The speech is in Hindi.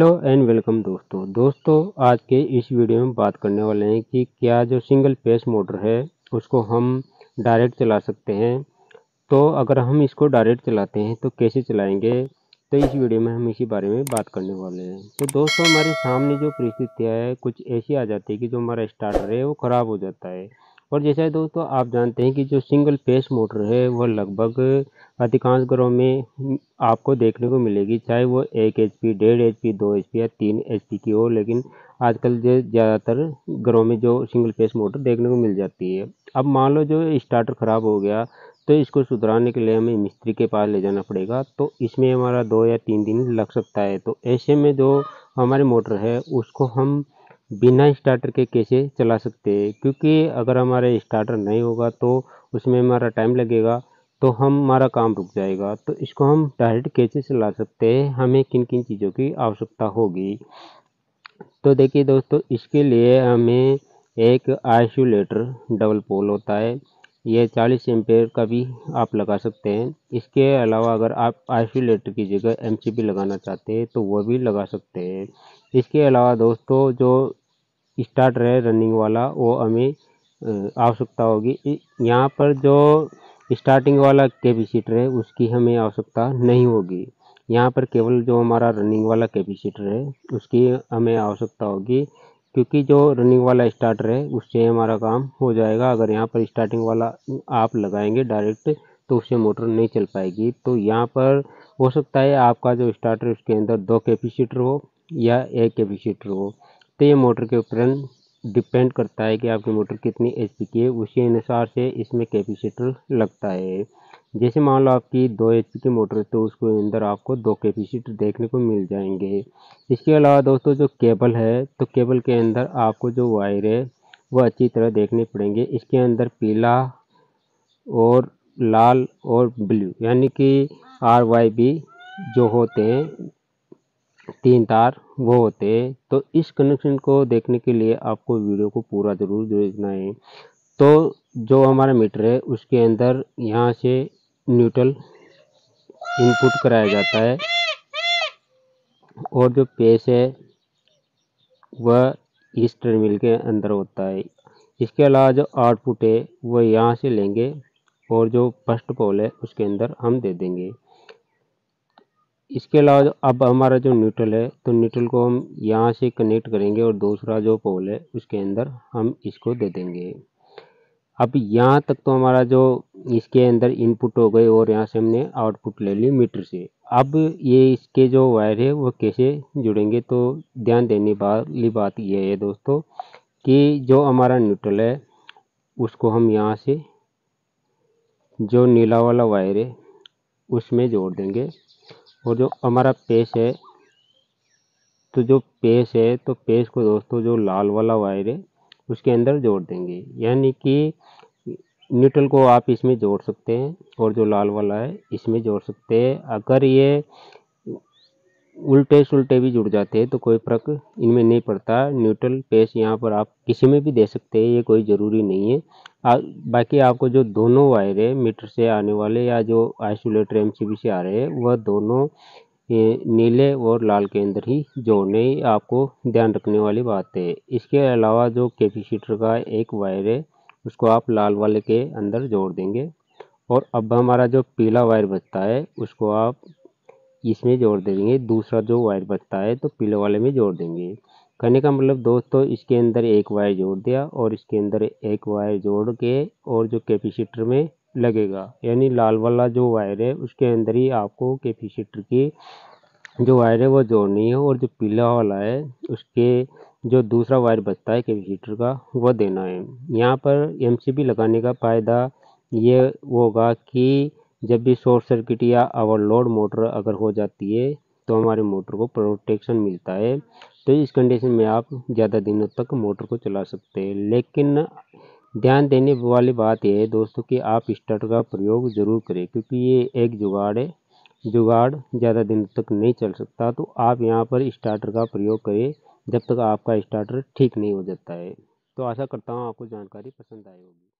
हेलो एंड वेलकम दोस्तों आज के इस वीडियो में बात करने वाले हैं कि क्या जो सिंगल फेस मोटर है उसको हम डायरेक्ट चला सकते हैं। तो अगर हम इसको डायरेक्ट चलाते हैं तो कैसे चलाएंगे, तो इस वीडियो में हम इसी बारे में बात करने वाले हैं। तो दोस्तों हमारे सामने जो परिस्थितियाँ है कुछ ऐसी आ जाती है कि जो हमारा स्टार्टर है वो ख़राब हो जाता है। और जैसा है दोस्तों आप जानते हैं कि जो सिंगल फेस मोटर है वह लगभग अधिकांश घरों में आपको देखने को मिलेगी, चाहे वो 1 HP, 1.5 HP, 2 HP या 3 HP की हो। लेकिन आजकल जो ज़्यादातर घरों में जो सिंगल फेस मोटर देखने को मिल जाती है। अब मान लो जो स्टार्टर ख़राब हो गया तो इसको सुधराने के लिए हमें मिस्त्री के पास ले जाना पड़ेगा, तो इसमें हमारा 2 या 3 दिन लग सकता है। तो ऐसे में जो हमारी मोटर है उसको हम बिना स्टार्टर के कैसे चला सकते हैं, क्योंकि अगर हमारा स्टार्टर नहीं होगा तो उसमें हमारा टाइम लगेगा, तो हमारा काम रुक जाएगा। तो इसको हम डायरेक्ट कैसे चला सकते हैं, हमें किन किन चीज़ों की आवश्यकता होगी। तो देखिए दोस्तों इसके लिए हमें एक आइसोलेटर डबल पोल होता है, ये 40 एम्पेयर का भी आप लगा सकते हैं। इसके अलावा अगर आप आइसोलेटर की जगह एमसीबी लगाना चाहते हैं तो वह भी लगा सकते हैं। इसके अलावा दोस्तों जो स्टार्टर है रनिंग वाला वो हमें आवश्यकता होगी। यहाँ पर जो स्टार्टिंग वाला कैपेसिटर है उसकी हमें आवश्यकता नहीं होगी। यहाँ पर केवल जो हमारा रनिंग वाला कैपेसिटर है उसकी हमें आवश्यकता होगी, क्योंकि जो रनिंग वाला स्टार्टर है उससे हमारा काम हो जाएगा। अगर यहाँ पर स्टार्टिंग वाला आप लगाएंगे डायरेक्ट तो उससे मोटर नहीं चल पाएगी। तो यहाँ पर हो सकता है आपका जो स्टार्टर है उसके अंदर 2 कैपेसिटर हो या 1 कैपेसिटर हो। तो ये मोटर के ऊपर डिपेंड करता है कि आपकी मोटर कितनी एचपी की है, उसी अनुसार से इसमें कैपेसिटर लगता है। जैसे मान लो आपकी 2 एचपी की मोटर है तो उसके अंदर आपको 2 कैपेसिटर देखने को मिल जाएंगे। इसके अलावा दोस्तों जो केबल है, तो केबल के अंदर आपको जो वायर है वो अच्छी तरह देखने पड़ेंगे। इसके अंदर पीला और लाल और ब्लू यानी कि RYB जो होते हैं 3 तार वो होते हैं। तो इस कनेक्शन को देखने के लिए आपको वीडियो को पूरा ज़रूर देखना है। तो जो हमारा मीटर है उसके अंदर यहाँ से न्यूट्रल इनपुट कराया जाता है और जो पेस है वह इस टर्मिनल के अंदर होता है। इसके अलावा जो आउटपुट है वह यहाँ से लेंगे और जो फर्स्ट पोल है उसके अंदर हम दे देंगे। इसके अलावा जो अब हमारा जो न्यूट्रल है तो न्यूट्रल को हम यहाँ से कनेक्ट करेंगे और दूसरा जो पोल है उसके अंदर हम इसको दे देंगे। अब यहाँ तक तो हमारा जो इसके अंदर इनपुट हो गए और यहाँ से हमने आउटपुट ले ली मीटर से। अब ये इसके जो वायर है वो कैसे जुड़ेंगे, तो ध्यान देने वाली बात ये है दोस्तों कि जो हमारा न्यूट्रल है उसको हम यहाँ से जो नीला वाला वायर है उसमें जोड़ देंगे और जो हमारा पेस है तो जो पेस है तो पेस को दोस्तों जो लाल वाला वायर है उसके अंदर जोड़ देंगे। यानी कि न्यूट्रल को आप इसमें जोड़ सकते हैं और जो लाल वाला है इसमें जोड़ सकते हैं। अगर ये उल्टे सुल्टे भी जुड़ जाते हैं तो कोई फ़र्क इनमें नहीं पड़ता। न्यूट्रल पेस यहाँ पर आप किसी में भी दे सकते हैं, ये कोई ज़रूरी नहीं है। बाकी आपको जो दोनों वायर है मीटर से आने वाले या जो आइसोलेटर एमसीबी से आ रहे हैं वह दोनों ये नीले और लाल के अंदर ही जोड़ने ही आपको ध्यान रखने वाली बात है। इसके अलावा जो कैपेसिटर का एक वायर है उसको आप लाल वाले के अंदर जोड़ देंगे और अब हमारा जो पीला वायर बचता है उसको आप इसमें जोड़ देंगे। दूसरा जो वायर बचता है तो पीले वाले में जोड़ देंगे। कहने का मतलब दोस्तों इसके अंदर एक वायर जोड़ दिया और इसके अंदर एक वायर जोड़ के और जो कैपेसिटर में लगेगा, यानी लाल वाला जो वायर है उसके अंदर ही आपको कैपेसिटर की जो वायर है वो जोड़नी है और जो पीला वाला है उसके जो दूसरा वायर बचता है कैपेसिटर का वो देना है। यहाँ पर एमसीबी लगाने का फ़ायदा ये होगा कि जब भी शॉर्ट सर्किट या ओवरलोड मोटर अगर हो जाती है तो हमारे मोटर को प्रोटेक्शन मिलता है। तो इस कंडीशन में आप ज़्यादा दिनों तक मोटर को चला सकते हैं। लेकिन ध्यान देने वाली बात यह है दोस्तों कि आप स्टार्टर का प्रयोग ज़रूर करें, क्योंकि ये एक जुगाड़ है। जुगाड़ ज़्यादा दिन तक नहीं चल सकता, तो आप यहाँ पर स्टार्टर का प्रयोग करें जब तक आपका स्टार्टर ठीक नहीं हो जाता है। तो आशा करता हूँ आपको जानकारी पसंद आई होगी।